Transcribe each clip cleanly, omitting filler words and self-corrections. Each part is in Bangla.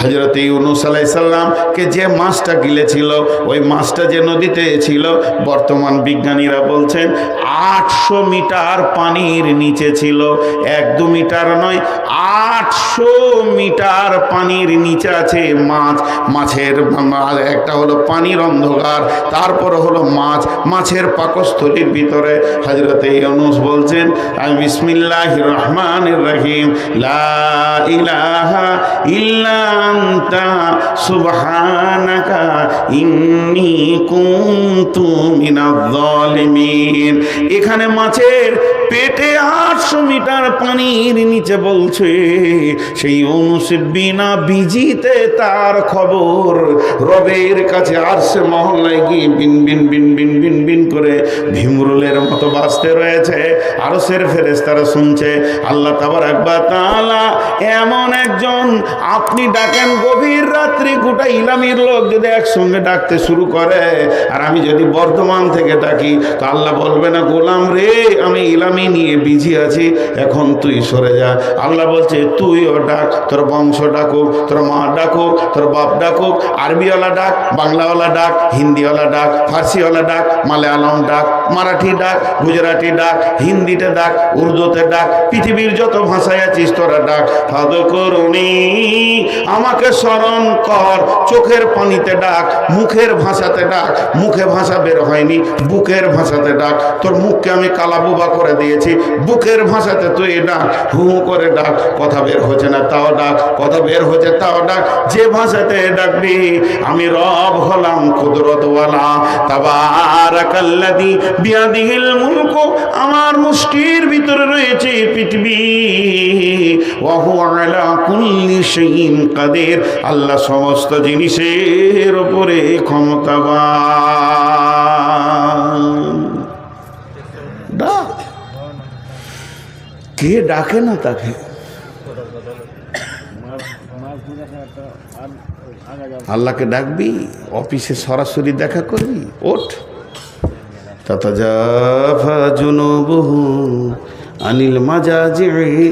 হযরত ইউনূস আলাইহিস সালামকে যে মাছটা গিলেছিল, ওই মাছটা যে নদীতে ছিল, বর্তমান বিজ্ঞানীরা বলছেন 800 মিটার পানির নিচে ছিল। 1-2 মিটার নয়, 800 মিটার পানির নিচে আছে মাছ। মাছের একটা হলো পানির অন্ধকার, তারপর হলো মাছ, মাছের পাকস্থলীর ভিতরে হযরত ইউনূস বলছেন, আমি বিসমিল্লাহির রহমানির রহিম, লা ইলাহা ইল্লা আনতা সুবহানাকা ইন্নী কুনতু মিনাজ জালিমিন। এখানে মাছের পেটে 800 মিটার পানির নিচে বলছে, সেই ইউনূস বিনা বিজিতে তার খবর রবের কাছে আরশে মহল্লায় গিয়ে বিন বিন বিন বিন বিন বিন করে ভিমরুলের মতো বাজতে রয়েছে। আরশের ফেরেশতারা শুনছে। আল্লাহ তাবারক ওয়া তাআলা এমন একজন, আপনি ডাকেন গভীর রাত্রি, গোটা ইলামির লোক যদি একসঙ্গে ডাকতে শুরু করে, আর আমি যদি বর্ধমান থেকে ডাকি, তো আল্লাহ বলবে না গোলাম রে, আমি ইলামি নিয়ে বিজি আছি, এখন তুই সরে যা। আল্লাহ বলছে তুইও ডাক, তোর বংশ ডাকুক, তোর মা ডাকুক, তোর বাপ ডাকুক, আরবিওয়ালা ডাক, বাংলাওয়ালা ডাক, হিন্দিওয়ালা ডাক, ফার্সিওয়ালা ডাক, মালায়ালাম ডাক, মারাঠি ডাক, গুজরাটি ডাক, হিন্দিতে ডাক, উর্দুতে ডাক, পৃথিবীর যত ভাষায় আছিস তোরা ডাক। ফাদকুরুনি, আমাকে স্মরণ কর, চোখের পানিতে ডাক, মুখের ভাষাতে ডাক, মুখে ভাষা বের হয়নি, বুকের ভাষাতে ডাক। তোর মুখকে আমি কালাবুবা করে দিয়েছি, বুকের ভাষাতে তুই ডাক, হু হু করে ডাক, কথা বের হচ্ছে না তাও ডাক, কথা বের হচ্ছে তাও ডাক, যে ভাষাতে ডাকবি। আমি রব হলাম কুদরতওয়ালা, তাবারাকাল্লাযী বিয়াদিহিল মুলকু, আমার মুষ্টির ভিতরে রয়েছে পৃথিবী, ওয়া হুয়া আলা কুল্লি শাইইন কাদির, আল্লাহ সমস্ত জিনিসের উপরে ক্ষমতাবান। ডাক, কে ডাকে না তাকে? আল্লাহকে ডাকবি, অফিসে সরাসরি দেখা করবি। ওঠ, তাতাজাফা জুনুবুহু আনিল মাজাজি'i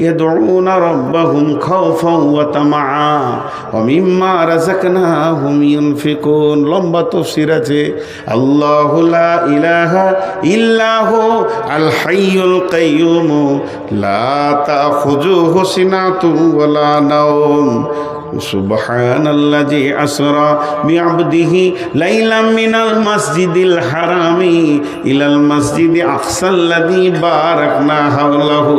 ইয়াদউনা রাব্বাহুম খাওফান ওয়া তামাআ ওয়া মিম্মা রাযাকনাহুম ইউনফিকুন। লম্বা তাফসীর আছে। আল্লাহু লা ইলাহা ইল্লাহু আল হাইয়ুল কাইয়্যুম লা তাখুযুহু সিনাতুন ওয়া লা নাওম সুবহানাল্লাযী আসরা বিআবদিহি লাইলাম মিনাল মাসজিদিল হারামি ইলাল মাসজিদি আকসাল্লাযী বারাকনা হাওলাহু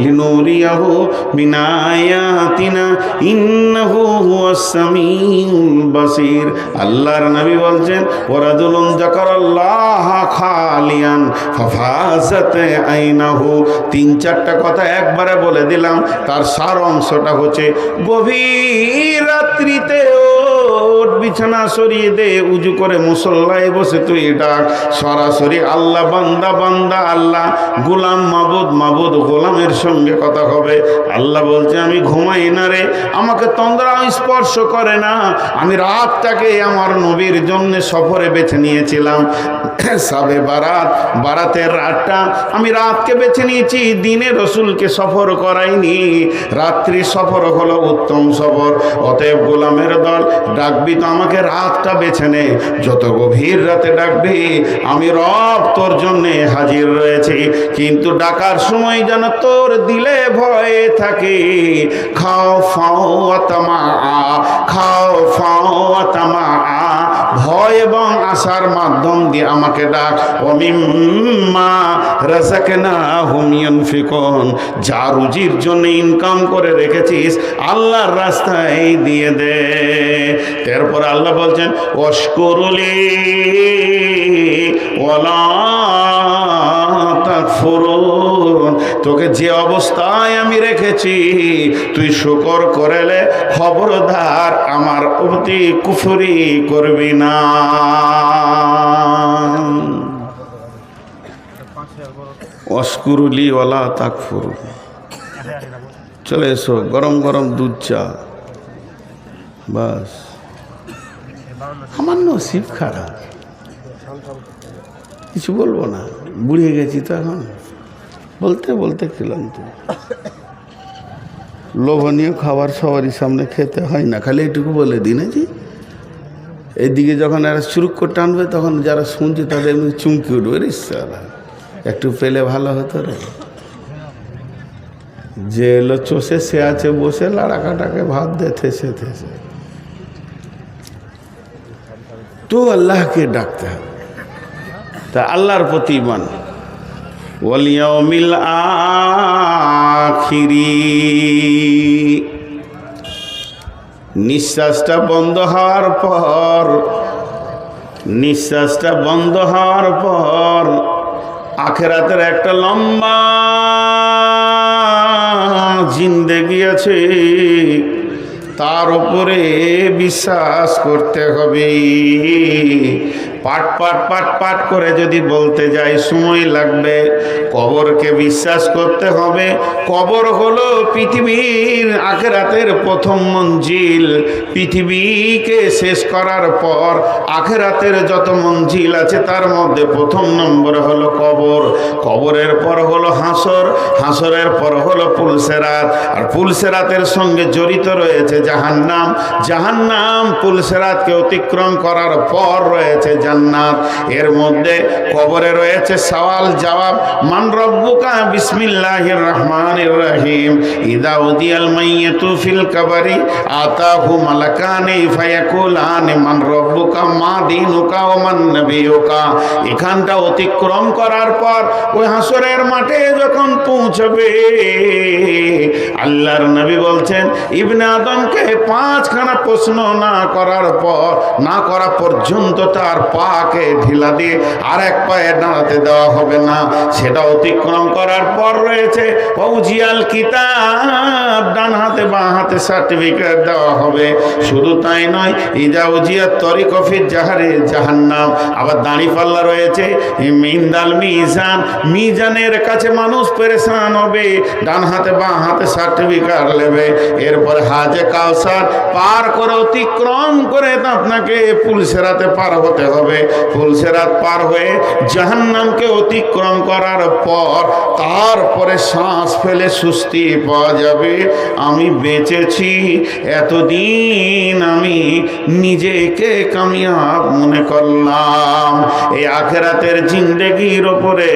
লিনুরিয়াহু মিন আয়াতিনা ইন্নাহু হুয়াস সামিউল বাসীর। আল্লাহর নবী বলছেন, ওয়ারাজুলুন যাকারাল্লাহা খালিয়ান ফাফাযাত আইনাহু। 3-4টা কথা একবারে বলে দিলাম, তার সার অংশটা হচ্ছে, গভীর রাত্রিতে ওঠ, বিছানা সরিয়ে দে, উজু করে মুসল্লায় বসে তুই ডাক, সরাসরি আল্লাহ বান্দা বান্দা, আল্লাহ গোলাম মাবুদ মাবুদ, গোলামের সঙ্গে কথা হবে। আল্লাহ বলছে আমি ঘুমাই না রে, আমাকে তন্দ্রা স্পর্শ করে না। আমি রাতটাকে আমার নবীর জন্য সফরে বেছে নিয়েছিলাম। সাবে বারাত, বারাতের রাতটা আমি রাতকে বেছে নিয়েছি, দিনে রসুলকে সফর করাইনি। রাত্রি সফর হলো উত্তম সফর। অতএব গোলামের দল, ডাকবি তো আমাকে রাতটা বেছে নে, যত গভীর রাতে ডাকবি আমি রব তোর জন্যে হাজির রয়েছি। কিন্তু ডাকার সময় যেন তোর দিলে ভয় থাকে। খাও ফাও তামা, খাও ফাও তামা, ভয় এবং আশার মাধ্যম দিয়ে আমাকে ডাক। ওমিম্মা রাযাকনাহুম ইউনফিকুন, যা রুজির জন্য ইনকাম করে রেখেছিস আল্লাহর রাস্তায় দিয়ে দে। তারপর আল্লাহ বলছেন, ওয়াশকুরুলি ওয়ালা তাকফুরুন, তোকে যে অবস্থায় আমি রেখেছি তুই শুকর করেলে খবরদার আমার প্রতি কুফরি করবি না। ওয়াশকুরুলি ওয়ালা তাকফুরুন। চলে এসো, গরম গরম দুধ চা, বাস। আমার নসিব খারাপ, কিছু বলবো না, বুড়িয়ে গেছি তো এখন, বলতে বলতে ক্লান্ত। লোভনীয় খাবার সবারই সামনে খেতে হয় না, খালি এইটুকু বলে দিন জি। এইদিকে যখন এরা চুরুক করে টানবে তখন যারা শুনছে তাদের এমনি চুমকি উঠবে, রে সালা একটু পেলে ভালো হতো রে। যে এলো চষে সে আছে বসে লাড়াকাটাকে ভাত দে থেসে থেসে। তো আল্লাহকে ডাকতে হবে, তা আল্লাহর প্রতি ঈমান। ওয়াল ইয়াউমিল আখিরি, নিঃশ্বাসটা বন্ধ হওয়ার পর, নিঃশ্বাসটা বন্ধ হওয়ার পর আখিরাতের একটা লম্বা জিন্দেগি আছে, তার উপরে বিশ্বাস করতে হবে। পাট পাট পাট পাট করে যদি বলতে যাই সময় লাগবে। কবরকে বিশ্বাস করতে হবে। কবর হলো পৃথিবীর আখিরাতের প্রথম মঞ্জিল। পৃথিবীকে শেষ করার পর আখিরাতের যত মঞ্জিল আছে তার মধ্যে প্রথম নম্বরে হলো কবর। কবরের পর হলো হাসর, হাসরের পর হলো পুলসেরাত, আর পুলসেরাতের সঙ্গে জড়িত রয়েছে জাহান্নাম। জাহান্নাম পুলসেরাতকে অতিক্রম করার পর রয়েছে জান্নাত। এর মধ্যে কবরে রয়েছে সওয়াল জবাব। মান রব্বুকা বিসমিল্লাহির রহমানির রহিম। ইদা উদিয়াল মাইয়িতু ফিল কবরি আতাহু মালাকানি ফায়াকুলানি মান রব্বুকা মা দীনুকা ওয়া মান নবিয়ুকা। এখানটা অতিক্রম করার পর ওই হাসরের মাঠে যখন পৌঁছবে, আল্লাহর নবী বলছেন ইবনে আদমকে 5খানা প্রশ্ন না করার পর, না করা পর্যন্ত তার পাকে ঢিলা দিয়ে আর এক পায়ে দাঁড়াতে দেওয়া হবে না। সেটা অতিক্রম করার পর রয়েছে ফৌজিয়াল কিতাব, ডান হাতে বাঁ হাতে সার্টিফিকেট দেওয়া হবে। শুধু তাই নয়, ইজা উজিয়াত তরিক ফিজ জাহারে জাহান্নাম। আবার দাঁড়িপাল্লা রয়েছে, মিন্দাল মিজান, মিজানের কাছে মানুষ পেরেশান হবে। ডান হাতে বাঁ হাতে সার্টিফিকেট নেবে। এরপরে হাজে কাউসার পার করে অতিক্রম করে আপনাকে পুলসেরাতে পার হতে হবে। পুলসেরাত পার হয়ে জাহান্নামকে অতিক্রম করার পর তারপরে শ্বাস ফেলে সুস্থি পাওয়া যাবে। আমি বেঁচেছি, এতদিন আমি নিজেকে কামিয়াব মনে করলাম। এই আখিরাতের জিন্দেগির ওপরে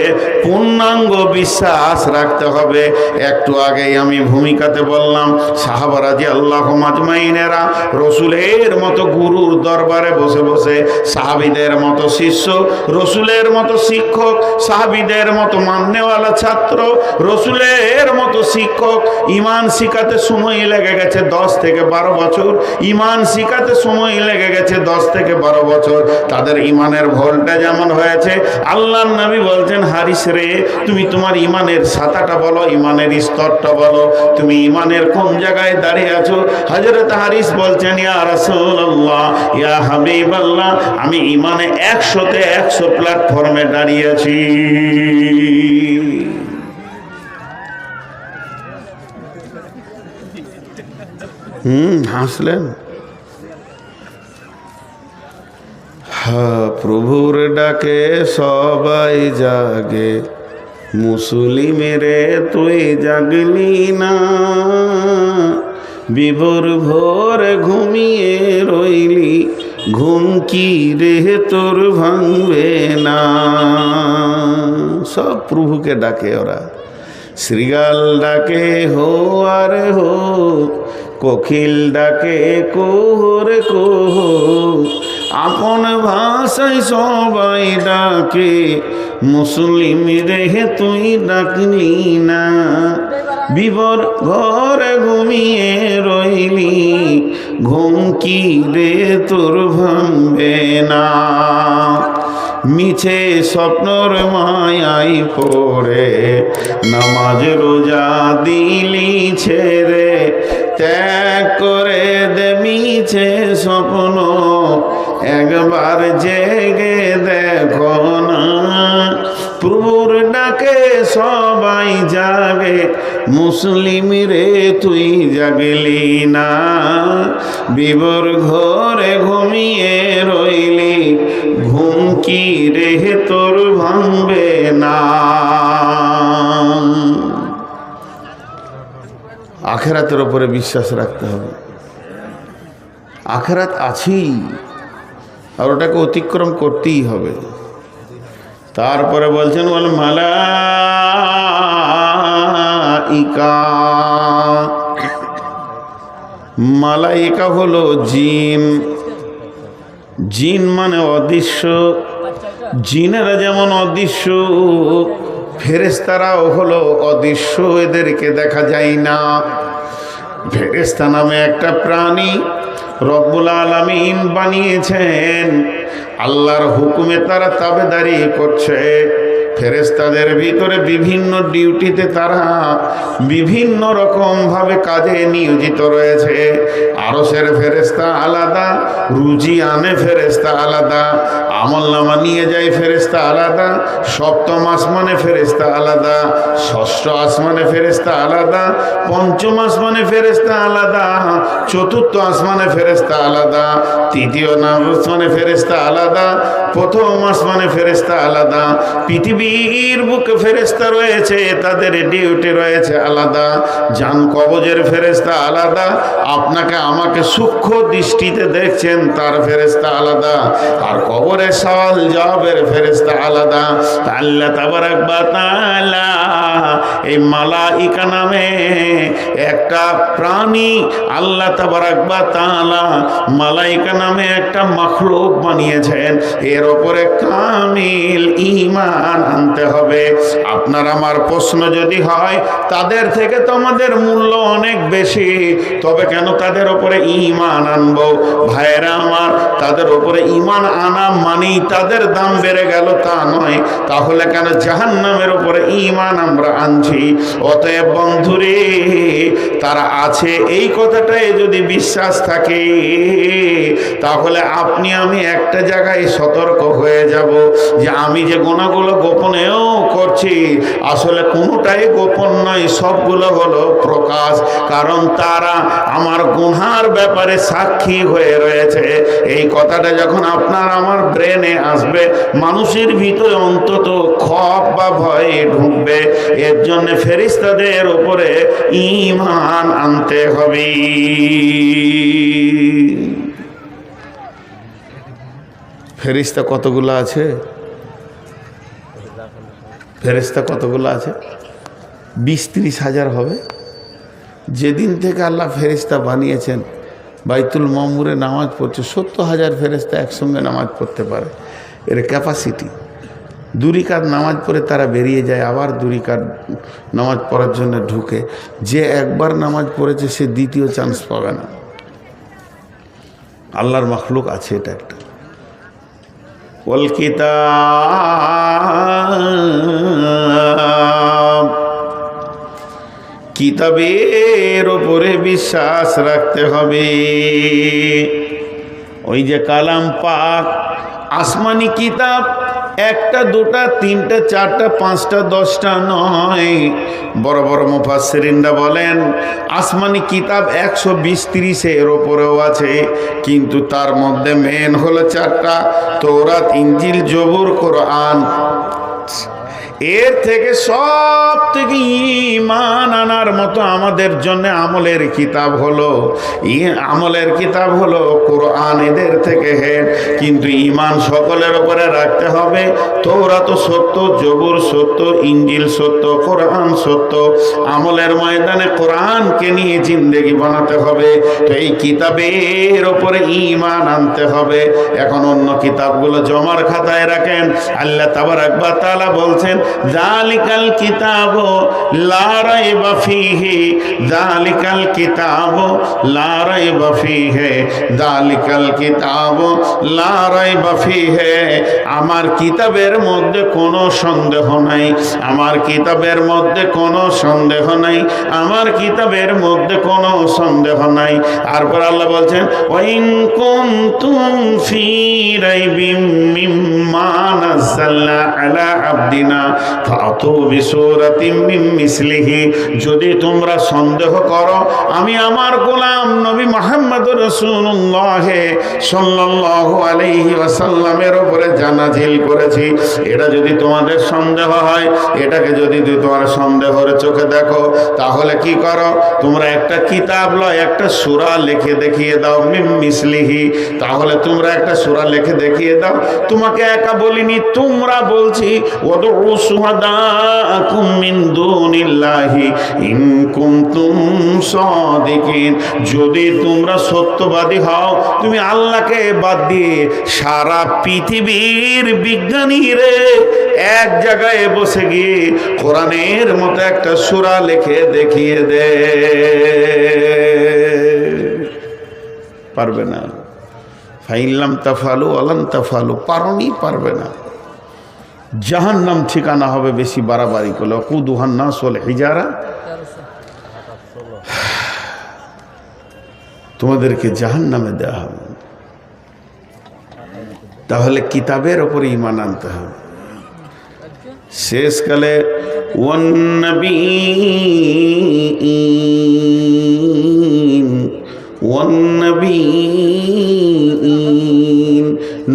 পূর্ণাঙ্গ বিশ্বাস রাখতে হবে। একটু আগেই আমি ভূমিকাতে বললাম, সাহাবা রাদিয়াল্লাহু আজমাইনেরা রসুলের মতো গুরুর দরবারে বসে বসে, সাহাবীদের মতো শিষ্য, রসুলের মতো শিক্ষক, সাহাবীদের মতো মাননেওয়ালা ছাত্র, রসুলের মতো শিক্ষক। ইমান শিখাতে সময় লেগে গেছে 10 থেকে 12 বছর। ইমান শিখাতে সময় লেগে গেছে 10 থেকে 12 বছর। তাদের ইমানের ভোল্টেজ যেমন হয়েছে, আল্লাহর নবী বলছেন, হারিস রে, তুমি তোমার ইমানের সাতাটা বলো, ইমানের স্তরটা বলো, তুমি ইমানের কোন জায়গায় দাঁড়িয়ে আছো। হযরত হারিস বলছেন, ইয়া রাসূলুল্লাহ, ইয়া হাবিবাল্লাহ, আমি ইমানে 100তে 100 প্ল্যাটফর্মে দাঁড়িয়ে আছি। হাসলেন। প্রভুর ডাকে সবাই জাগে, মুসলিমেরে তুই জাগলি না। বিভোর ভোর ঘুমিয়ে রইলি, ঘুম কি রে তোর ভাঙবে না। সব প্রভুকে ডাকে ওরা। শ্রীগাল ডাকে হো আর হো, কোকিল ডাকে কোহরে কোহ, আপন ভাষায় সবাই ডাকে, মুসলিম রে তুই ডাকলি না। বিবর ঘরে ঘুমিয়ে রইলি, ঘুম কি রে তোর ভাঙবে না। মিছে স্বপ্নর মায়াই পড়ে, নামাজ রোজা দিলি ছেড়ে, ত্যাগ করে দে মিছে স্বপ্ন, একবার জেগে দেখো না। প্রভুর ডাকে সবাই জাগে, মুসলিম রে তুই জাগলি না। বিবর ঘরে ঘুমিয়ে রইলি, ঘুম কি রে তোর ভাঙবে না। আখেরাতের উপরে বিশ্বাস রাখতে হবে। আখেরাত আছেই, আর ওটাকে অতিক্রম করতেই হবে। তারপরে বলছেন ওয়াল মালাইকা, মালাইকা হলো জিন। জিন মানে অদৃশ্য। জিনেরা যেমন অদৃশ্য, ফেরেশতারাও হলো অদৃশ্য, এদেরকে দেখা যায় না। ফেরেশতা নামে একটা প্রাণী রব্বুল আলামিন বানিয়েছেন, আল্লাহর হুকুমে তারা তাবেদারি করছে। ফেরেশতাদের ভিতরে বিভিন্ন ডিউটিতে তারা বিভিন্ন রকম ভাবে কাজে নিয়োজিত রয়েছে। আরশের ফেরেশতা আলাদা, রুজি আনে ফেরেশতা আলাদা, আমলনামা নিয়ে যায় ফেরেশতা আলাদা, সপ্তম আসমানে ফেরেশতা আলাদা, ষষ্ঠ আসমানে ফেরেশতা আলাদা, পঞ্চম আসমানে ফেরেশতা আলাদা, চতুর্থ আসমানে ফেরেশতা আলাদা, তৃতীয় আসমানে ফেরেশতা আলাদা, প্রথম আসমানে ফেরেশতা আলাদা। পৃথিবীর বুকে ফেরেশতা রয়েছে, তাদের ডিউটি রয়েছে আলাদা। জান কবজের ফেরেশতা আলাদা, আপনাকে আমাকে সূক্ষ্ম দৃষ্টিতে দেখছেন তার ফেরেশতা আলাদা, আর কবরের সওয়াল জবাবের ফেরেশতা আলাদা। আল্লাহ তাবারাক ওয়া তাআলা এই মালাইকা নামে একটা প্রাণী, আল্লাহ তাবারাক ওয়া তাআলা মালাইকা নামে একটা মাখলুক বানিয়েছেন। এর উপরে কামিল ঈমান আনতে হবে। আপনার আমার প্রশ্ন যদি হয় তাদের থেকে তো আমাদের মূল্য অনেক বেশি, তবে কেন তাদের উপরে ঈমান আনবো? ভাইরা আমার, তাদের উপরে ঈমান আনা মানেই তাদের দাম বেড়ে গেল তা নয়। তাহলে কেন জাহান্নামের উপরে ঈমান আমরা আনছি? অতএব বন্ধুরে, তারা আছে এই কথাটাই যদি বিশ্বাস থাকে, তাহলে আপনি আমি একটা জায়গায় সতর্ক হয়ে যাব যে আমি যে গুনাহগুলো গোপনেও করছি, আসলে কোনোটাই গোপন নয়, সবগুলো হলো প্রকাশ। কারণ তারা আমার গুনার ব্যাপারে সাক্ষী হয়ে রয়েছে। এই কথাটা যখন আপনার আমার ব্রেনে আসবে, মানুষের ভিতরে অন্তত খপ বা ভয় ঢুকবে। এর জন্য ফেরেশতাদের উপরে ঈমান আনতে হবে। ফেরেশতা কতগুলো আছে? ফেরেশতা কতগুলো আছে? 20-30 হাজার হবে। যেদিন থেকে আল্লাহ ফেরেশতা বানিয়েছেন, বাইতুল মামুরে নামাজ পড়ছে 70,000 ফেরেশতা একসঙ্গে নামাজ পড়তে পারে, এর ক্যাপাসিটি। দুরিকাত নামাজ পড়ে তারা বেরিয়ে যায়, আবার দুরিকাত নামাজ পড়ার জন্য ঢুকে। যে একবার নামাজ পড়েছে সে দ্বিতীয় চান্স পাবে না। আল্লাহর মাখলুক আছে এটা একটা। ওয়াল কিতাব, কিতাবের উপরে বিশ্বাস রাখতে হবে। ওই যে কালাম পাক, আসমানি কিতাব, একটা দুটা তিনটা চারটা পাঁচটা 10টা নয়। বড় বড় মুফাসসিরিনরা বলেন আসমানি কিতাব 120-30-এর ওপরেও আছে, কিন্তু তার মধ্যে মেন হলো 4টা, তৌরাত, ইনজিল, জবুর, কোরআন। এর থেকে সব থেকে ঈমান আনার মতো আমাদের জন্য আমলের কিতাব হলো কোরআন। এদের থেকে হেড, কিন্তু ঈমান সকলের উপরে রাখতে হবে। তৌরাত সত্য, জবুর সত্য, ইনজিল সত্য, কোরআন সত্য। আমলের ময়দানে কোরআনকে নিয়ে জিন্দেগি বানাতে হবে। তো এই কিতাবের উপরে ঈমান আনতে হবে। এখন অন্য কিতাবগুলো জমার খাতায় রাখেন। আল্লাহ তাবারাক ওয়া তাআলা বলছেন যালিকাল কিতাবু লা রাইবা ফীহি, যালিকাল কিতাবু লা রাইবা ফীহি, যালিকাল কিতাবু লা রাইবা ফীহি। আমার কিতাবের মধ্যে কোনো সন্দেহ নাই, আমার কিতাবের মধ্যে কোনো সন্দেহ নাই, আমার কিতাবের মধ্যে কোনো সন্দেহ নাই। তারপর আল্লাহ বলছেন ওয়াইন কুনতুম ফী রাইবিম মিম্মা নাযালনা আলা আবদিনা ফাতু বিসূরাতিম মিন মিসলিহি, যদি তোমরা সন্দেহ করো আমি আমার গোলাম নবী মুহাম্মদুর রাসূলুল্লাহ সাল্লাল্লাহু আলাইহি ওয়াসাল্লামের উপরে নাযিল করেছি, এটা যদি তোমাদের সন্দেহ হয়, এটাকে যদি তোমার সন্দেহের চোখে দেখো, তাহলে কি করো, তোমরা একটা কিতাব লয়, একটা সূরা লিখে দেখিয়ে দাও মিন মিসলিহি, তাহলে তোমরা একটা সূরা লিখে দেখিয়ে দাও। তোমাকে একা বলিনি, তোমরা বলছি ওয়াদউ শুহাদাকুম মিন দুনিল্লাহি ইন কুনতুম সাদিকিন, যদি তোমরা সত্যবাদী হও, তুমি আল্লাহকে বাদ দিয়ে সারা পৃথিবীর বিজ্ঞানীরে এক জায়গায় বসে গিয়ে কোরআনের মতো একটা সূরা লিখে দেখিয়ে দে, পারবে না। ফাইল্লাম তাফালু আলান তাফালু, পারোনি, পারবে না। জাহান্নাম ঠিকানা হবে বেশি বাড়াবাড়ি করলে। কুদুহান নাস ওয়াল হিজারা, তোমাদেরকে জাহান্নামে দেওয়া হবে। তাহলে কিতাবের ওপরে ঈমান আনতে হবে। শেষকালে ওয়ান্নবীন,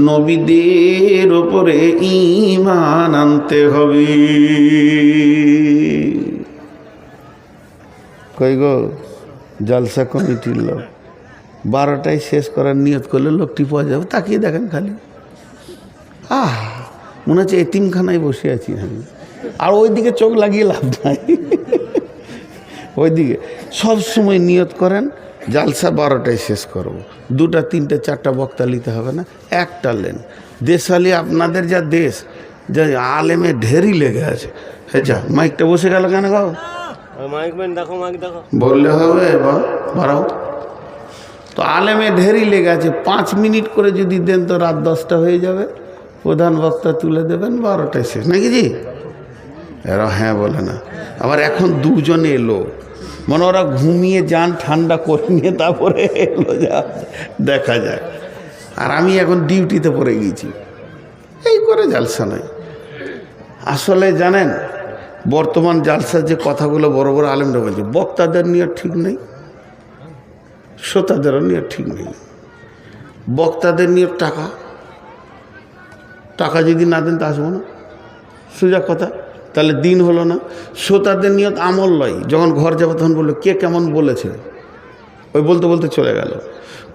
নবীদের উপরে ঈমান আনতে হবে। কই গো জলসা কমিটির লোক, 12টায় শেষ করার নিয়ত করলে লোকটি পাওয়া যাবে, তাকিয়ে দেখেন খালি, মনে হচ্ছে এতিমখানায় বসে আছি আমি। আর ওইদিকে চোখ লাগিয়ে লাভ নাই, ওইদিকে সব সময় নিয়ত করেন জালসা 12টায় শেষ করব, 2টা 3টে 4টা বক্তা নিতে হবে না, একটা লেন। দেশালি আপনাদের যা দেশ, যা আলেমে ঢেরি লেগে আছে। হ্যাঁ, যা মাইকটা বসে গেল কেন গো, বললে হবে বাড়াও তো। আলেমে ঢেরি লেগে আছে, 5 মিনিট করে যদি দেন তো রাত 10টা হয়ে যাবে। প্রধান বক্তা তুলে দেবেন, 12টায় শেষ, নাকি জি? এরা হ্যাঁ বলে না। আবার এখন 2 জন এলো, মানে ওরা ঘুমিয়ে যান, ঠান্ডা করে নিয়ে তারপরে এলো, যা দেখা যায়। আর আমি এখন ডিউটিতে পড়ে গেছি, এই করে জালসা নাই। আসলে জানেন, বর্তমান জালসার যে কথাগুলো বড় বড় আলেমরা বলছে, বক্তাদের নিয়ে ঠিক নেই, শ্রোতাদেরও নিয়ে ঠিক নেই। বক্তাদের নিয়ে টাকা যদি না দেন তা আসবো না, সোজা কথা, তাহলে দিন হলো না। শ্রোতাদের নিয়ত আমল লয়, যখন ঘর যাবো তখন বললো কে কেমন বলেছে, ওই বলতে বলতে চলে গেল।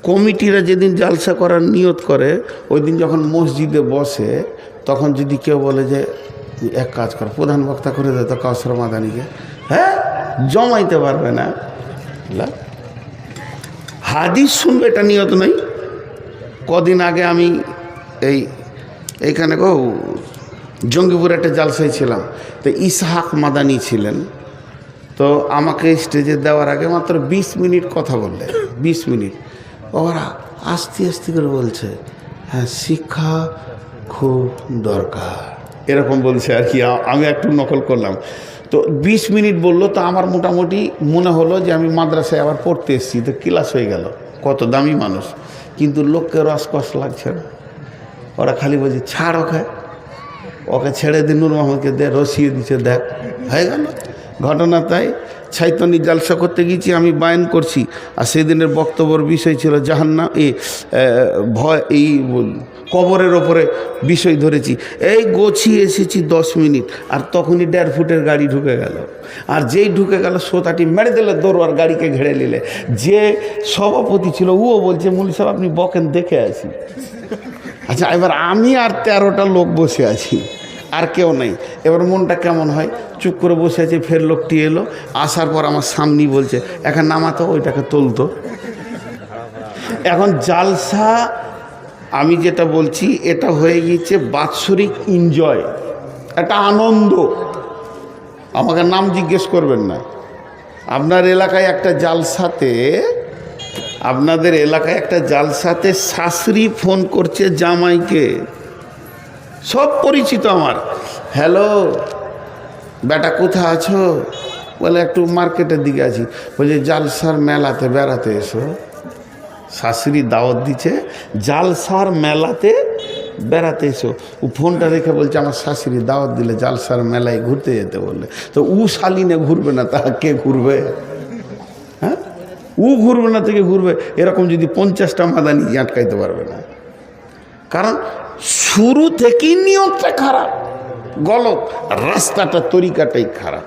কমিটিরা যেদিন জালসা করার নিয়ত করে, ওই দিন যখন মসজিদে বসে, তখন যদি কেউ বলে যে এক কাজ কর, প্রধান বক্তা করে দেয় তো কাউসার মাদানিকে, হ্যাঁ জমাইতে পারবে না। হাদিস শুনবে, এটা নিয়ত নই। কদিন আগে আমি এইখানে জঙ্গিপুরে একটা জালসায় ছিলাম, তো ইসহাক মাদানি ছিলেন। তো আমাকে স্টেজে দেওয়ার আগে মাত্র 20 মিনিট কথা বললেন, 20 মিনিট। ওরা আস্তে আস্তে করে বলছে, হ্যাঁ শিক্ষা খুব দরকার, এরকম বলছে আর কি। আমি একটু নকল করলাম। তো 20 মিনিট বললো, তো আমার মোটামুটি মনে হলো যে আমি মাদ্রাসায় আবার পড়তে এসেছি, তো ক্লাস হয়ে গেল। কত দামি মানুষ, কিন্তু লোককে রসকস লাগছে না। ওরা খালি বলছে ছাড় ওকে ছেড়ে দিন, নূর মোহাম্মদকে দে, রসিয়ে দিচ্ছে, দেখ হয়ে গেল ঘটনা। তাই ছাইতনি জালসা করতে গিয়েছি, আমি বায়ান করছি, আর সেদিনের বক্তব্যের বিষয় ছিল জাহান্নাম, ভয়, এই কবরের ওপরে বিষয় ধরেছি। এই গোছিয়ে এসেছি 10 মিনিট, আর তখনই 1.5 ফুটের গাড়ি ঢুকে গেল। আর যেই ঢুকে গেল, শ্রোতাটি মেরে দিলে দৌড়, গাড়িকে ঘেড়ে নিলে। যে সভাপতি ছিল ও বলছে, মৌলী সাহেব আপনি বকেন, দেখে আসি। আচ্ছা, এবার আমি আর 13টা লোক বসে আছি, আর কেউ নেই। এবার মনটা কেমন হয়, চুপ করে বসে আছে। ফের লোকটি এলো, আসার পর আমার সামনেই বলছে, এখন নামাতো, ওইটাকে তুলতো। এখন জালসা, আমি যেটা বলছি, এটা হয়ে গিয়েছে বাৎসরিক এনজয়, একটা আনন্দ। আমাকে নাম জিজ্ঞেস করবেন না। আপনার এলাকায় একটা জালসাতে, আপনাদের এলাকায় একটা জালসাতে শাশুড়ি ফোন করছে জামাইকে, সব পরিচিত আমার। হ্যালো বেটা, কোথায় আছো? বলে একটু মার্কেটের দিকে আছি। বলছে জালসার মেলাতে বেড়াতে এসো। শাশুড়ি দাওয়াত দিচ্ছে, জালসার মেলাতে বেড়াতে এসো। ও ফোনটা রেখে বলছে আমার শাশুড়ি দাওয়াত দিলে জালসার মেলায় ঘুরতে যেতে বললে। তো ও শালিনে ঘুরবে না, তা কে ঘুরবে? হ্যাঁ, ও ঘুরবে না থেকে ঘুরবে। এরকম যদি 50টা মাদানি আটকাইতে পারবে না, কারণ শুরু থেকেই নিয়তটা খারাপ, গলত, রাস্তাটা তরিকাটাই খারাপ।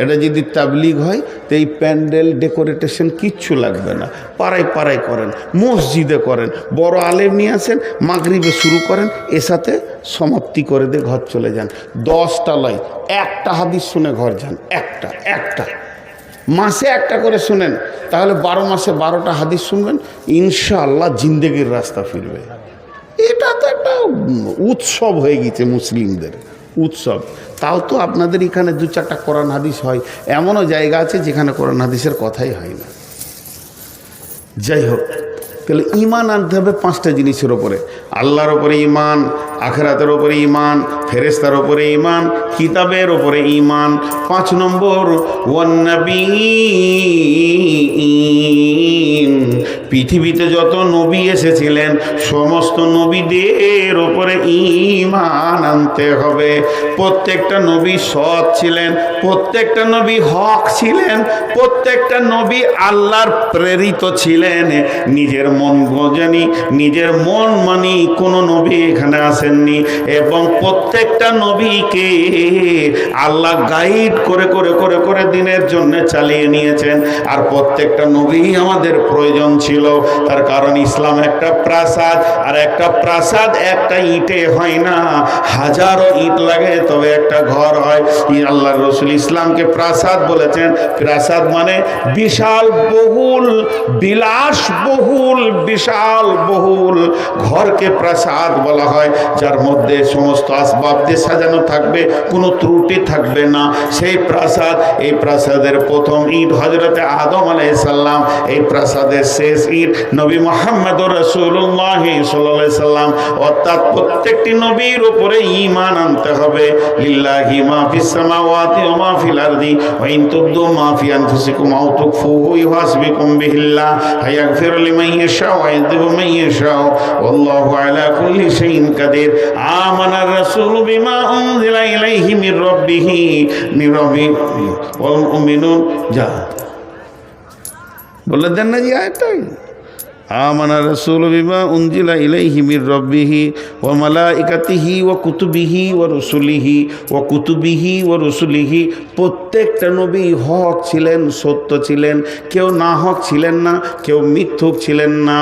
এটা যদি তাবলিগ হয় তো এই প্যান্ডেল ডেকোরেটেশন কিচ্ছু লাগবে না, পাড়ায় পাড়ায় করেন, মসজিদে করেন, বড় আলেম নিয়ে আসেন, মাগরিবে শুরু করেন, এর সাথে সমাপ্তি করে দিয়ে ঘর চলে যান। 10টা লয়, একটা হাদিস শুনে ঘর যান, একটা মাসে একটা করে শুনেন, তাহলে 12 মাসে 12টা হাদিস শুনবেন, ইনশাআল্লাহ জিন্দেগির রাস্তা ফিরবে। এটা তো একটা উৎসব হয়ে গেছে মুসলিমদের উৎসব। তাও তো আপনাদের এখানে 2-4টা কোরআন হাদিস হয়, এমনও জায়গা আছে যেখানে কোরআন হাদিসের কথাই হয় না। যাই হোক, তাহলে ঈমান আনতে হবে 5টা জিনিসের ওপরে: আল্লাহর ওপরে ঈমান, আখিরাতের ওপরে ঈমান, ফেরেশতার ওপরে ঈমান, কিতাবের ওপরে ঈমান। 5 নম্বর, ওয়ান নাবিয়্যিন, পৃথিবীতে যত নবী এসেছিলেন সমস্ত নবীদের ওপরে ঈমান আনতে হবে। প্রত্যেকটা নবী সৎ ছিলেন, প্রত্যেকটা নবী হক ছিলেন, প্রত্যেকটা নবী আল্লাহর প্রেরিত ছিলেন। নিজের মন বোঝেনি, নিজের মন মানি কোনো নবী এখানে আসেননি, এবং প্রত্যেকটা নবীকে আল্লাহ গাইড করে করে করে করে দিনের জন্য চালিয়ে নিয়েছেন। আর প্রত্যেকটা নবী আমাদের প্রয়োজন ছিল, তার কারণ ইসলাম একটা প্রাসাদ, আর একটা প্রাসাদ একটা ইটে হয় না, হাজারো ইট লাগে তবে একটা ঘর হয়। আল্লাহ রসুল ইসলামকে প্রাসাদ বলেছেন। প্রাসাদ মানে বিশাল বহুল, বিলাস বহুল, বিশাল বহুল ঘরকে প্রাসাদ বলা হয়, যার মধ্যে সমস্ত আসবাব দিয়ে সাজানো থাকবে, কোনো ত্রুটি থাকবে না, সেই প্রাসাদ। এই প্রাসাদের প্রথম ইট হযরতে আদম আলাইহিস সালাম, এই প্রাসাদের শেষ ইট নবী মুহাম্মদুর রাসূলুল্লাহ সাল্লাল্লাহু আলাইহি সাল্লাম। অর্থাৎ প্রত্যেকটি নবীর উপরে ঈমান আনতে হবে। লিল্লাহি মা ফিস সামাওয়াতি ওয়া মা ফিল আরদি ওয়া ইন তুবদু মা ফি আনফুসিকুম আও তুখফুহু ইউহাসিবুকুম বিহিল্লাহ ফায়াগফিরু লিমান ইয়াশা ওয়া ইয়াযিবু মান ইয়াশা ওয়াল্লাহু আলা কুল্লি শাইইন কাদির। আমানার রাসূলু বিমা উনজিলা ইলাইহি মির রাব্বিহি ওয়াল মুমিনুন। যা বলে দেন না জি আয়াতটাই, আমানা রাসূলু বিমা উনজিলা ইলাইহি মির রাব্বিহি ওয়া মালাইকাতিহি ওয়া কুতুবিহি ওয়া রুসুলিহি ওয়া কুতুবিহি ওয়া রুসুলিহি। প্রত্যেকটা নবী হক ছিলেন, সত্য ছিলেন, কেউ না হক ছিলেন না, কেউ মিথ্যুক ছিলেন না।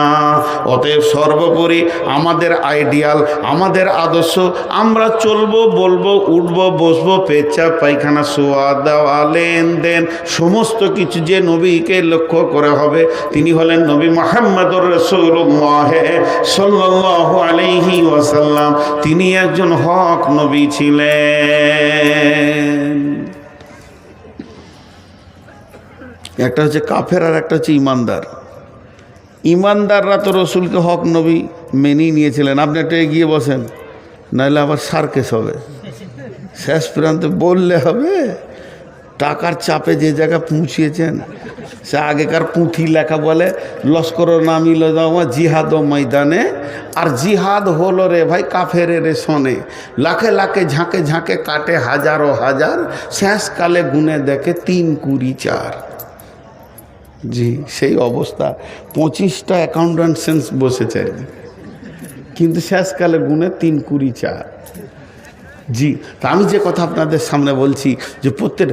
অতএব সর্বোপরি আমাদের আইডিয়াল, আমাদের আদর্শ, আমরা চলবো, বলবো, উঠবো, বসবো, পেচ্ছাপ পায়খানা, শোয়া দেওয়া, লেনদেন, সমস্ত কিছু যে নবীকে লক্ষ্য করে হবে, তিনি হলেন নবী মুহাম্মদ রাসূলুল্লাহ সাল্লাল্লাহু আলাইহি ওয়াসাল্লাম। তিনি একজন হক নবী ছিলেন। একটা হচ্ছে কাফের আর একটা হচ্ছে ইমানদার। ইমানদাররা তো রসুলকে হক নবী মেনেই নিয়েছিলেন। আপনি একটা এগিয়ে বসেন, নাহলে আবার সার্কেস হবে। শেষ প্রান্তে বললে হবে টাকার চাপে যে জায়গায় পৌঁছিয়েছেন, সে আগেকার পুঁথি লেখা বলে লস্কর নামিল জিহাদ ও ময়দানে, আর জিহাদ হলো রে ভাই কাফের রে শোনে, লাখে লাখে ঝাঁকে ঝাঁকে কাটে হাজারো হাজার, শেষকালে গুনে দেখে 3 20 4। জি সেই অবস্থা। 25টা অ্যাকাউন্টেন্টস বসেছে আর কি, কিন্তু শেষকালে গুনে 3 20 4। জি, তা আমি যে কথা আপনাদের সামনে বলছি যে প্রত্যেক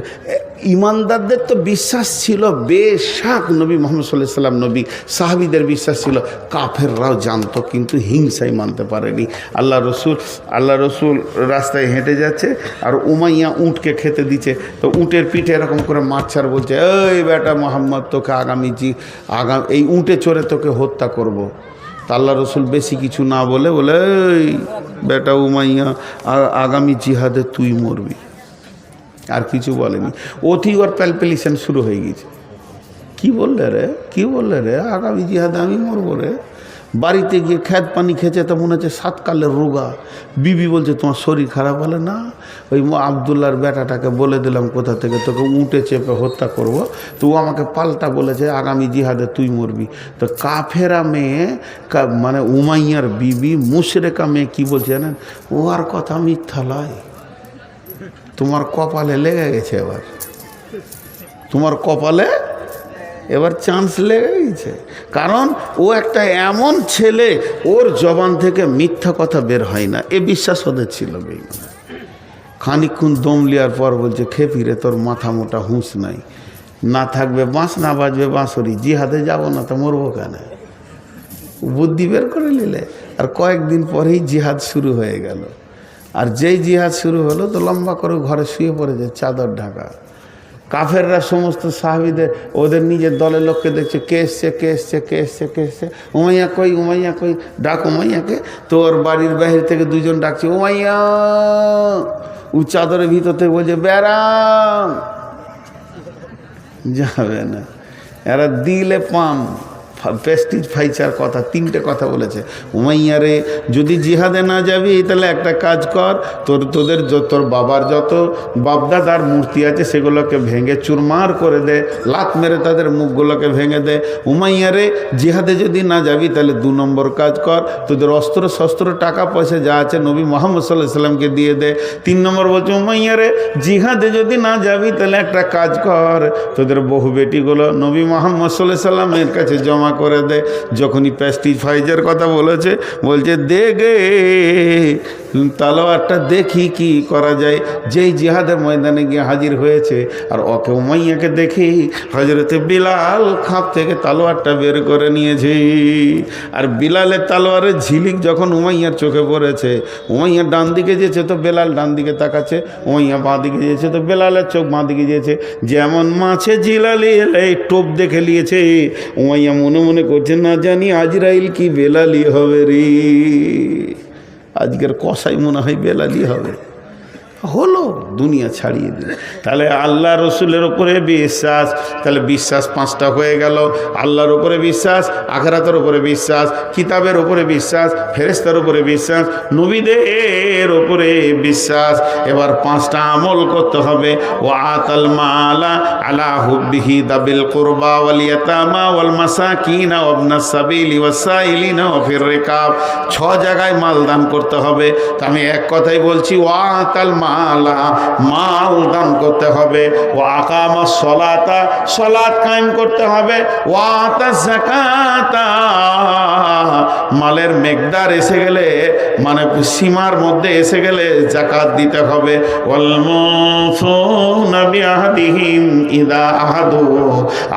ইমানদারদের তো বিশ্বাস ছিল বেশাক নবী মুহাম্মদ সাল্লাল্লাহু আলাইহি ওয়াসাল্লাম নবী, সাহাবীদের বিশ্বাস ছিল। কাফেররাও জানতো, কিন্তু হিংসাই মানতে পারেনি। আল্লাহ রসুল রাস্তায় হেঁটে যাচ্ছে, আর উমাইয়া উঁটকে খেতে দিচ্ছে, তো উঁটের পিঠে এরকম করে মারছার বলছে, এই বেটা মুহাম্মদ, তোকে আগামী এই উঁটে চড়ে তোকে হত্যা করব। তা আল্লাহ রসুল বেশি কিছু না বলে এই বেটা উমাইয়া, আগামী জিহাদে তুই মরবি, আর কিছু বলেনি। অতি ওর প্যালপিলেশন শুরু হয়ে গেছে। কি বললে রে, আগামী জিহাদে আমি মরবো রে? বাড়িতে গিয়ে খেত পানি খেয়েছে তো মনে হচ্ছে সাতকালের রোগা। বিবি বলছে তোমার শরীর খারাপ? বলে না, ওই আবদুল্লার বেটাটাকে বলে দিলাম কোথা থেকে তোকে উঁটে চেপে হত্যা করব, তো ও আমাকে পাল্টা বলেছে আগামী জিহাদে তুই মরবি। তো কাফেরা মেয়ে মানে উমাইয়ার বিবি মুশরিকা মেয়ে কি বলছে জানেন? ও আর কথা মিথ্যা লয়, তোমার কপালে লেগে গেছে, এবার তোমার কপালে এবার চান্স লেগে গেছে। কারণ ও একটা এমন ছেলে, ওর জবান থেকে মিথ্যা কথা বের হয় না, এ বিশ্বাস ওদের ছিল। খানিকক্ষণ দম লিয়ার পর বলছে খেপিরে তোর মাথা মোটা হুঁশ নাই, না থাকবে বাঁশ না বাজবে বাঁশরি, জিহাদে যাব না তো মরবো কেন? বুদ্ধি বের করে নিলে। আর কয়েকদিন পরেই জিহাদ শুরু হয়ে গেল। আর যেই জিহাদ শুরু হলো তো লম্বা করে ঘরে শুয়ে পড়েছে চাদর ঢাকা। কাফেররা সমস্ত সাহাবীদের ওদের নিজের দলের লোককে দেখছে, কে এসছে কে এসছে কে এসছে কে এসছে, উমাইয়া কই উমাইয়া কই, ডাক উমাইয়াকে। তো ওর বাড়ির বাহির থেকে দুজন ডাকছে উমাইয়া, ও চাদরের ভিতর থেকে বলছে ব্যারাম, যাবে না। এরা দিলে পাম প্রেস্টিজ ফাইচার কথা, তিনটে কথা বলেছে। উমাইয়া রে, যদি জিহাদে না যাবি তাহলে একটা কাজ কর, তোর বাবার যত বাপদাদার মূর্তি আছে সেগুলোকে ভেঙে চুরমার করে দে, লাত মেরে তাদের মুখগুলোকে ভেঙে দে। উমাইয়া রে, জিহাদে যদি না যাবি তাহলে 2 নম্বর কাজ কর, তোদের অস্ত্র শস্ত্র টাকা পয়সা যা আছে নবী মুহাম্মদ সাল্লাল্লাহু আলাইহি সাল্লামকে দিয়ে দে। 3 নম্বর বলছে উমাইয়া রে, জিহাদে যদি না যাবি তাহলে একটা কাজ কর, তোদের বহু বেটিগুলো নবী মুহাম্মদ সাল্লাল্লাহু আলাইহি সাল্লামের কাছে জমা করে দে। যখনই প্রেস্টিজ ফাইজের কথা বলেছে, বলছে দে গে তালোয়ারটা, দেখি কি করা যায়। যেই জিহাদের ময়দানে গিয়ে হাজির হয়েছে আর ওকে উমাইয়াকে দেখি হযরতে বিলাল খাপ থেকে তালোয়ারটা বের করে নিয়েছে। আর বিলালের তালোয়ারের ঝিলিক যখন উমাইয়ার চোখে পড়েছে, উমাইয়া ডান দিকে যেছে তো বেলাল ডান দিকে তাকাচ্ছে, উমাইয়া বাঁ দিকে যেছে তো বেলালের চোখ বাঁ দিকে যেছে। যেমন মাছে জিলালি এই টোপ দেখে নিয়েছে, উমাইয়া মনে মনে করছে না জানি আজরাইল কি বেলালি হবে রে, আজকের কসাই মনে হয় বেলালি হবে। হলো, দুনিয়া ছাড়িয়ে দিল। তাহলে আল্লাহ রসুলের উপরে বিশ্বাস, তাহলে বিশ্বাস 5টা হয়ে গেল। আল্লাহর উপরে বিশ্বাস, আখিরাতের উপরে বিশ্বাস, কিতাবের উপরে বিশ্বাস, ফেরেশতার উপরে বিশ্বাস, নবীদের উপরে বিশ্বাস। এবার 5টা আমল করতে হবে। ওয়া আতাল মালা আলা হুব্বিহি দাবিল কুরবা ওয়াল ইয়াতামা ওয়াল মাসাকিন ওয়া ইবনাস সাবিলি ওয়াস সাইলিনা ওয়া ফির রিকাব। 6 জায়গায় মাল দান করতে হবে। তো আমি এক কথাই বলছি, ওয়া আতাল মাল দান করতে হবে, ও আকামা সলাতা, সলাত কায়েম করতে হবে, ও আতা যাকাতা, মালের মেকদার এসে গেলে মানে সীমার মধ্যে এসে গেলে যাকাত দিতে হবে। ওয়াল মুফুনা বিআহদিহিম ইযা আহাদু,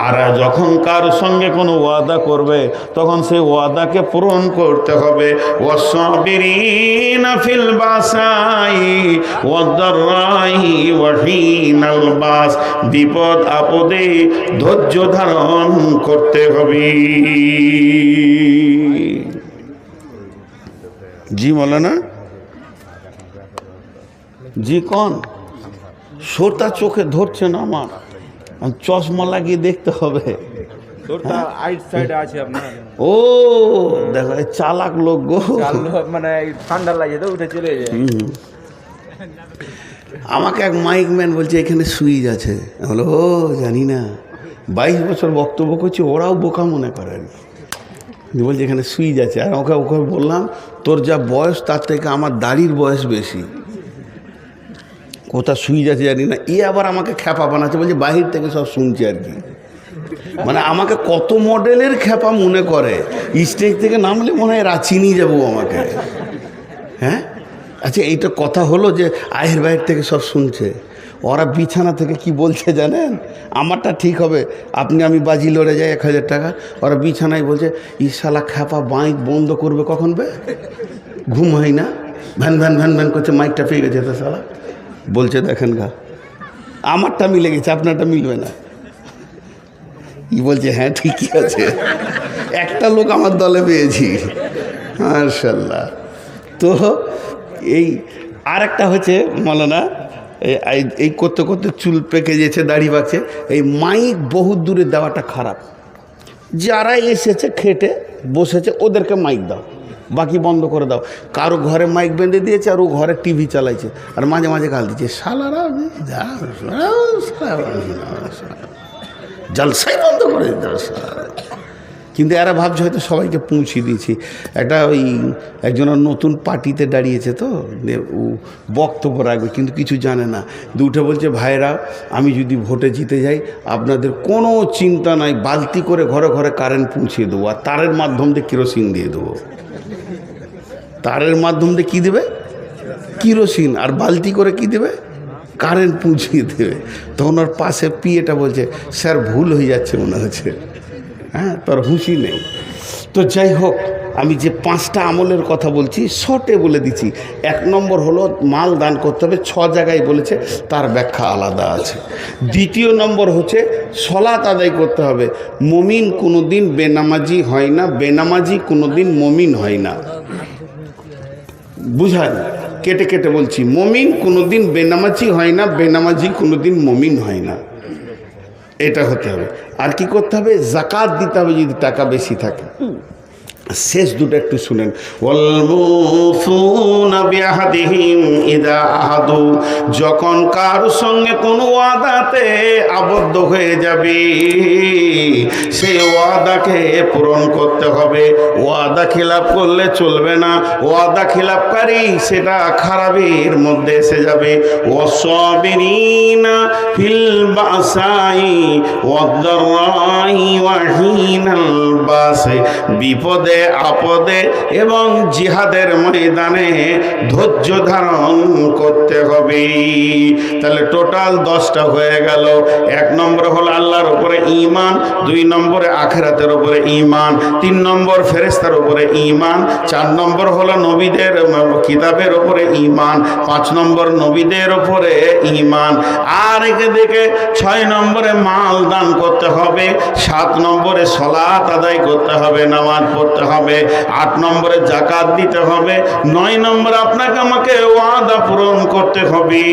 আর যখন কার সঙ্গে কোনো ওয়াদা করবে তখন সেই ওয়াদাকে পূরণ করতে হবে। ওয়াসসাবিরিনা ফিল বাসাই বিপদ আপদে ধৈর্য ধারণ করতে হবে। জি মৌলানা, জি কোন সোটা চোখে ধরছে না, আমার চশমা লাগিয়ে দেখতে হবে। ও দেখো চালাক লোক গো, মানে ঠান্ডা লাগে তো উঠে চলে যায়। আমাকে এক মাইক ম্যান বলছে এখানে সুইচ আছে, হলো ও জানি না, 22 বছর বক্তব্য করছি, ওরাও বোকা মনে করে আর কি। বলছে এখানে সুইচ আছে। আর ওকে ওকে বললাম তোর যা বয়স তার থেকে আমার দাড়ির বয়স বেশি, কোথা সুইচ আছে জানি না। আবার আমাকে খ্যাপা বানাচ্ছে, বলছে বাহির থেকে সব শুনছি আর কি। মানে আমাকে কত মডেলের খ্যাপা মনে করে, স্টেজ থেকে নামলে মনে হয় রাঁচি নিয়ে যাবো আমাকে। হ্যাঁ আচ্ছা, এইটা কথা হলো যে আয়ের বাইর থেকে সব শুনছে। ওরা বিছানা থেকে কি বলছে জানেন? আমারটা ঠিক হবে, আমি বাজি লড়ে যাই 1000 টাকা। ওরা বিছানায় বলছে শালা খ্যাপা বাইক বন্ধ করবে কখন বে, ঘুম হয় না, ভ্যান ভ্যান ভ্যান ভ্যান করছে, মাইকটা পেয়ে গেছে তো শালা। বলছে দেখেন গা, আমারটা মিলে গেছে, আপনারটা মিলবে না। বলছে হ্যাঁ ঠিকই আছে, একটা লোক আমার দলে পেয়েছি, মাশাআল্লাহ। তো এই আর একটা হচ্ছে মৌলানা, এই করতে করতে চুল পেকে যেছে, দাড়ি বাঁচছে। এই মাইক বহুত দূরে দেওয়াটা খারাপ। যারা এসেছে খেটে বসেছে, ওদেরকে মাইক দাও, বাকি বন্ধ করে দাও। কারো ঘরে মাইক বেঁধে দিয়েছে আর ও ঘরে টিভি চালাইছে আর মাঝে মাঝে গাল দিচ্ছে, শালারা জলসাই বন্ধ করে দিতে হবে। কিন্তু এরা ভাবছে হয়তো সবাইকে পৌঁছে দিয়েছি। একটা ওই একজনের নতুন পার্টিতে দাঁড়িয়েছে, তো ও বক্তব্য রাখবে কিন্তু কিছু জানে না। দুটো বলছে, ভাইরা আমি যদি ভোটে জিতে যাই আপনাদের কোনো চিন্তা নাই, বালতি করে ঘরে ঘরে কারেন্ট পৌঁছিয়ে দেবো আর তারের মাধ্যম দিয়ে কেরোসিন দিয়ে দেবো। তারের মাধ্যম দিয়ে কী দেবে? কেরোসিন। আর বালতি করে কি দেবে? কারেন্ট পৌঁছিয়ে দেবে। তখন ওর পাশে পিএটা বলছে, স্যার ভুল হয়ে যাচ্ছে মনে হচ্ছে। হ্যাঁ, তোর হুঁশি নেই। তো যাই হোক, আমি যে 5টা আমলের কথা বলছি শর্টে বলে দিচ্ছি। 1 নম্বর হলো মাল দান করতে হবে, 6 জায়গায় বলেছে, তার ব্যাখ্যা আলাদা আছে। 2 নম্বর হচ্ছে সলাত আদায় করতে হবে। মুমিন কোনো দিন বেনামাজি হয় না, বেনামাজি কোনো দিন মুমিন হয় না। বুঝান, কেটে কেটে বলছি, মুমিন কোনো দিন বেনামাজি হয় না, বেনামাজি কোনো দিন মুমিন হয় না। এটা হতে হবে। আর কি করতে হবে? যাকাত দিতে হবে যদি টাকা বেশি থাকে। শেষ দুটো একটু শুনেন। যখন কারো সঙ্গে কোনো ওয়াদাতে আবদ্ধ হয়ে যাবে সেই ওয়াদাকে পূরণ করতে হবে। ওয়াদা খিলাফ করলে চলবে না। ওয়াদা খিলাফকারী সেটা খারাপের মধ্যে এসে যাবে। ওয়াসসাবিরিনা ফিল বাসাই ওয়াদ-দাররাই ওয়া হিনাল বাসে, বিপদে আপদে এবং জিহাদের ময়দানে ধৈর্য ধারণ করতে হবে। তাহলে টোটাল 10টা হয়ে গেল। 1 নম্বর হলো আল্লাহর উপরে ঈমান, 2 নম্বরে আখিরাতের উপরে ঈমান, 3 নম্বর ফেরেশতার উপরে ঈমান, 4 নম্বর হলো নবীদের কিতাবের উপরে ঈমান, 5 নম্বর নবীদের উপরে ঈমান। আর একে দেখে 6 নম্বরে মাল দান করতে হবে, 7 নম্বরে সালাত আদায় করতে হবে, নামাজ পড়তে হবে, 8 নম্বরে যাকাত দিতে হবে, 9 নম্বরে আপনাকে আমাকে ওয়াদা পূরণ করতে হবে,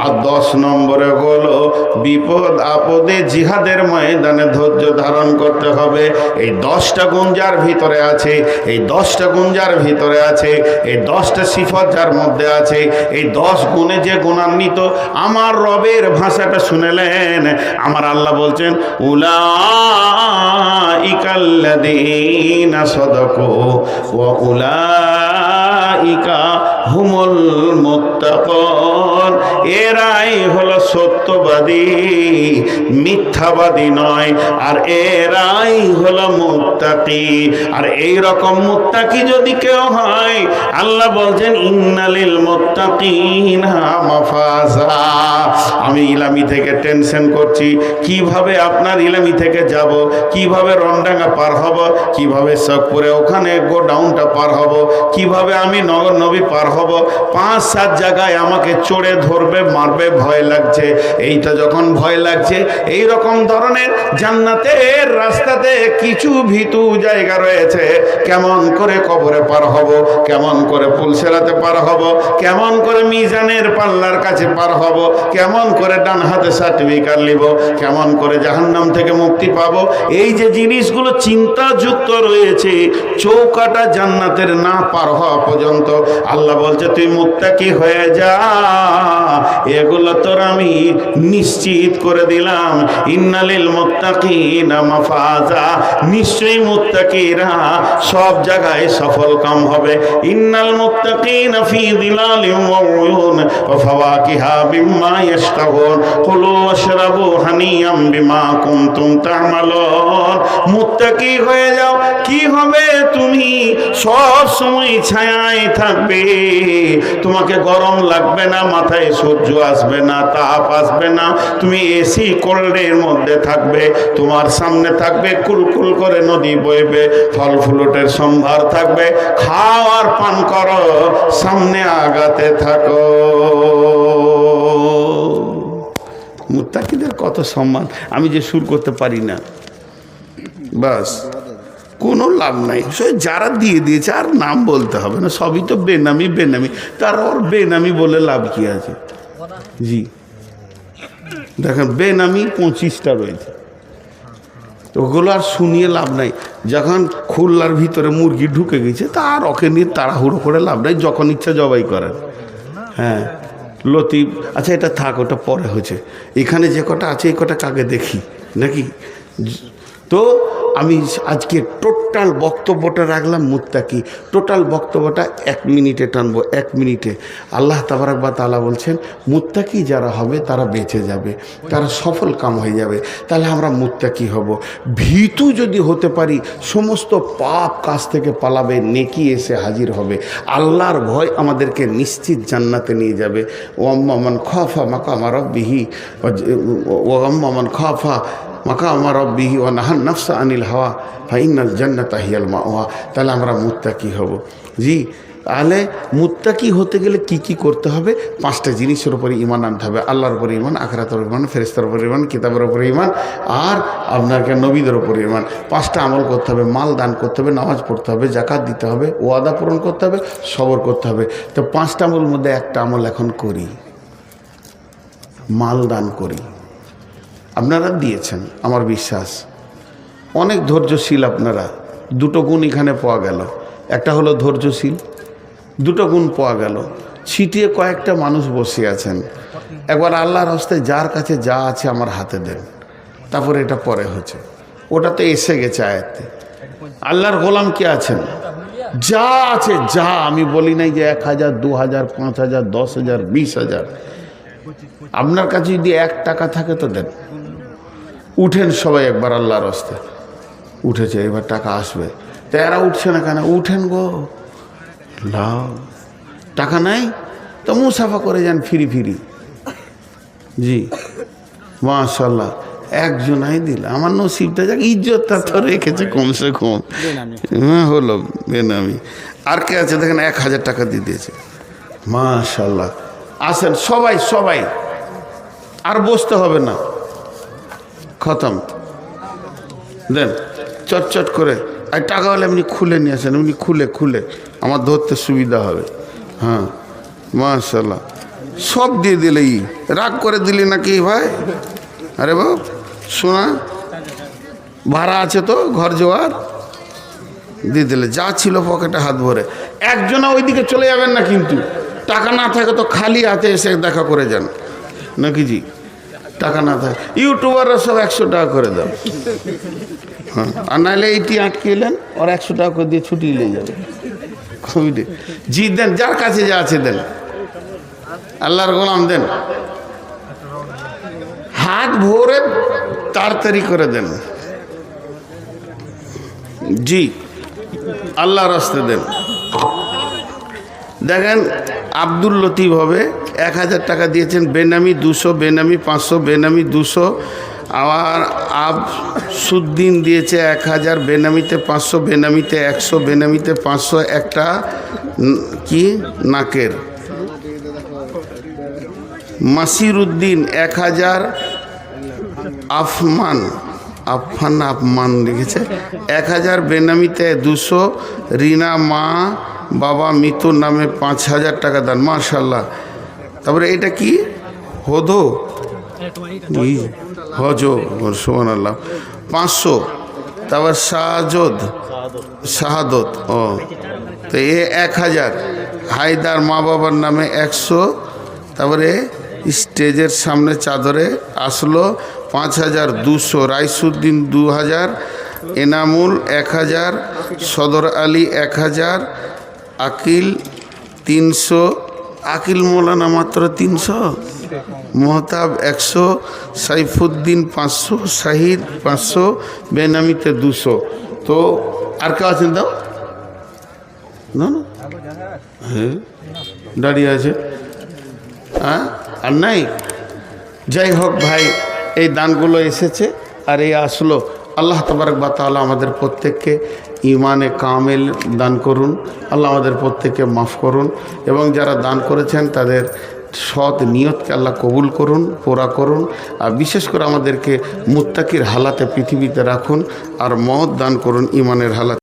আর 10 নম্বরে হলো বিপদ আপদে জিহাদের ময়দানে ধৈর্য ধারণ করতে হবে। এই 10টা গুণ যার ভিতরে আছে, এই 10টা গুণ যার ভিতরে আছে, এই 10টা সিফত যার মধ্যে আছে, এই 10 গুণে যে গুণান্বিত, আমার রবের ভাষাটা শুনেলেন। আমার আল্লাহ বলছেন, উলাইকাল্লাযীনা সাদাকু ওয়া উলাইকা হুমুল মুত্তাকুন। এরাই হলো সত্যবাদী, মিথ্যাবাদী নয়, আর এরাই হলো মুত্তাকি। আর এই রকম মুত্তাকি যদি কেউ হয়, আল্লাহ বলছেন, ইন্নালিল মুত্তাকিনা মাফাজা। আমি ইলামি থেকে টেনশন করছি কিভাবে আপনার ইলামি থেকে যাব, কিভাবে রমডাঙ্গা পার হব, কিভাবে শখপুরে ওখানে গোডাউনটা পার হব, কিভাবে আমি নগর নবী পার হব। 5-7 জায়গায় আমাকে চড়ে ধরবে, মারবে, ভয় লাগছে। এইটা যখন ভয় লাগছে, এই রকম ধরনের জান্নাতের রাস্তাতে কিছু ভীতু জায়গা রয়েছে। কেমন করে কবরে পার হব, কেমন করে পুলসেরাতে পার হব, কেমন করে মিজানের পাল্লার কাছে পার হব, কেমন করে ডান হাতে সার্টিফিকেট নিব, কেমন করে জাহান্নাম থেকে মুক্তি পাবো। এই যে জিনিসগুলো চিন্তাযুক্ত রয়েছে, চৌকাটা জান্নাতের না পার হওয়া পর্যন্ত আল্লাহ বলছে, তুই মুত্তাকি হয়ে যা, এগুলো তোর আমি নিশ্চিত করে দিলাম। ইন্নালিল মুত্তাকিনা মাফাজা, নিশ্চয়ই মুত্তাকিরা সব জায়গায় সফল কাম হবে। ইন্নাল মুত্তাকিনা ফি যিলালিন ওয়া উয়ুন ওয়া ফাওয়াকিহা বিম্মা ইয়াশতাহুন কুলু ওয়াশরাবু হানিয়াম বিমা কুনতুম তা'মালুন। মুত্তাকি হয়ে যাও, কি হবে? তুমি সব সময় ছায়ায় থাকবে, তোমাকে গরম লাগবে না, মাথায় সূর্য আসবে না, তাপ আসবে না, তুমি এসি কোল্ডের মধ্যে থাকবে, তোমার সামনে থাকবে কুলকুল করে নদী বইবে, ফল ফ্রুটের সম্ভার থাকবে, খাও আর পান করো, সামনে আগাতে থাকো। মুত্তাকিদের কত সম্মান, আমি যে সুর করতে পারি না, বাস কোনো লাভ নাই। যারা দিয়ে দিয়েছে আর নাম বলতে হবে না, সবই তো বেনামি বেনামি, তার ওর বেনামি বলে লাভ কি আছে? জি দেখেন, বেনামি 25টা রয়েছে, ওগুলো আর শুনিয়ে লাভ নাই। যখন খুলনার ভিতরে মুরগি ঢুকে গেছে তা আর ওকে নিয়ে তাড়াহুড়ো করে লাভ নাই, যখন ইচ্ছা জবাই করেন। হ্যাঁ লতিফ, আচ্ছা এটা থাক, ওটা পরে হয়েছে। এখানে যে কটা আছে এই কটা কাকে দেখি নাকি। তো আমি আজকে টোটাল বক্তব্যটা রাখলাম মুত্তাকি। টোটাল বক্তব্যটা 1 মিনিটে টানবো, 1 মিনিটে। আল্লাহ তাবারাক ওয়া তাআলা বলছেন মুত্তাকি যারা হবে তারা বেঁচে যাবে, তারা সফল কাম হয়ে যাবে। তাহলে আমরা মুত্তাকি হব। ভীতু যদি হতে পারি, সমস্ত পাপ কাজ থেকে পালাবে, নেকি এসে হাজির হবে। আল্লাহর ভয় আমাদেরকে নিশ্চিত জান্নাতে নিয়ে যাবে। ওয়াম্মা মান খাফা মাকামা রাব্বিহি ওয়াম্মা মান খাফা মাকামা রাব্বিহি ওয়া নাহান নাফসা আনিল হাওয়া ফাইনাল জান্নাতা হিয়াল মাওয়া। তাহলে আমরা মুত্তাকি হব। জি, তাহলে মুত্তাকি হতে গেলে কি কি করতে হবে? 5টা জিনিসের উপরে ঈমান আনতে হবে। আল্লাহর উপরে ঈমান, আখিরাতের উপরে ঈমান, ফেরেশতার উপরে ঈমান, কিতাবের উপরে ঈমান, আর আপনাকে নবীদের উপরে ঈমান। 5টা আমল করতে হবে। মাল দান করতে হবে, নামাজ পড়তে হবে, যাকাত দিতে হবে, ওয়াদা পূরণ করতে হবে, সবর করতে হবে। তো 5টা আমলের মধ্যে একটা আমল এখন করি, মাল দান করি। আপনারা দিয়েছেন, আমার বিশ্বাস। অনেক ধৈর্যশীল আপনারা। 2টো গুণ এখানে পাওয়া গেল। একটা হলো ধৈর্যশীল, 2টো গুণ পাওয়া গেল। ছিটিয়ে কয়েকটা মানুষ বসে আছেন। একবার আল্লাহর হস্তে যার কাছে যা আছে আমার হাতে দেন, তারপরে এটা পরে হচ্ছে। ওটাতে এসে গেছে আয়াতে। আল্লাহর গোলাম কে আছেন? যা আছে যা। আমি বলি নাই যে 1000, 2000, 5000, 10000, 20000। আপনার কাছে যদি 1 টাকা থাকে তো দেন। উঠেন সবাই একবার আল্লাহর হস্তে। উঠেছে, এবার টাকা আসবে। তো এরা উঠছে না কেন? উঠেন গো, লাভ। টাকা নাই তো মুসাফা করে যান ফিরি ফিরি। জি মাশাআল্লাহ, একজনাই দিল। আমার নসিবটা যাক, ইজ্জতটা তো রেখেছে কমসে কম। হ্যাঁ হলো বেনামি। আর কে আছে দেখেন, 1000 টাকা দিয়ে দিয়েছে। মাশাআল্লাহ। আসেন সবাই সবাই, আর বসতে হবে না, খতম। দেন চটচট করে। আর টাকা হলে এমনি খুলে নিয়ে আসেন, এমনি খুলে খুলে আমার ধরতে সুবিধা হবে। হ্যাঁ মাশাআল্লাহ, সব দিয়ে দিলেই। রাগ করে দিলি নাকি ভাই? আরে বাপ, শোনা ভাড়া আছে তো ঘর যাওয়ার, দিয়ে দিলে। যা ছিল পকেটে হাত ভরে। একজনা ওইদিকে চলে যাবেন না কিন্তু। টাকা না থাকে তো খালি হাতে এসে দেখা করে যান নাকি। জি, টাকা না থাকে ইউটিউবাররা সব 100 টাকা করে দাও। হ্যাঁ, আর নাহলে এইটি আটকে এলেন, ওর 100 টাকা করে দিয়ে ছুটি নিয়ে যাবে। জি দেন, যার কাছে যা আছে দেন। আল্লাহর গোলাম দেন, হাত ভরে তাড়াতাড়ি করে দেন। জি, আল্লাহর রাস্তে দেন। দেখেন আব্দুল লতিফ হবে, 1000 টাকা দিয়েছেন। বেনামি 200, বেনামি 500, বেনামি 200। আবার আবসুদ্দিন দিয়েছে 1000, বেনামিতে 500, বেনামিতে 100, বেনামিতে 500। একটা কি নাকের। মাসির উদ্দিন 1000, আফমান লিখেছে 1000, বেনামিতে 200। রিনা মা বাবা মিতুর নামে 5000 টাকা দান। মাশাআল্লাহ। তারপরে এটা কি হদো হজো, সুবহানাল্লাহ, 500। তারপর শাহাদত, ও তো 1000। হায়দার মা বাবার নামে 100। তারপরে স্টেজের সামনে চাদরে আসলো 5200। রাইসুদ্দিন 2000। এনামুল 1000। সদর আলী 1000। আকিল 300। আকিল মৌলানা মাত্র 300। মোহতাব 100। সাইফুদ্দিন 500। শাহিদ 500। বেনামিতে 200। তো আর কেউ আছেন? দাও না না, হ্যাঁ দাঁড়িয়ে আছে। হ্যাঁ আর নাই। যাই হোক ভাই, এই দানগুলো এসেছে আর এই আসলো। আল্লাহ তাবারক ওয়া তাআলা আমাদের প্রত্যেককে ইমানে কামেল দান করুন। আল্লাহ আমাদের প্রত্যেককে মাফ করুন, এবং যারা দান করেছেন তাদের সৎ নিয়তকে আল্লাহ কবুল করুন, পুরা করুন। আর বিশেষ করে আমাদেরকে মুত্তাকির হালাতে পৃথিবীতে রাখুন, আর মওত দান করুন ইমানের হালাতে।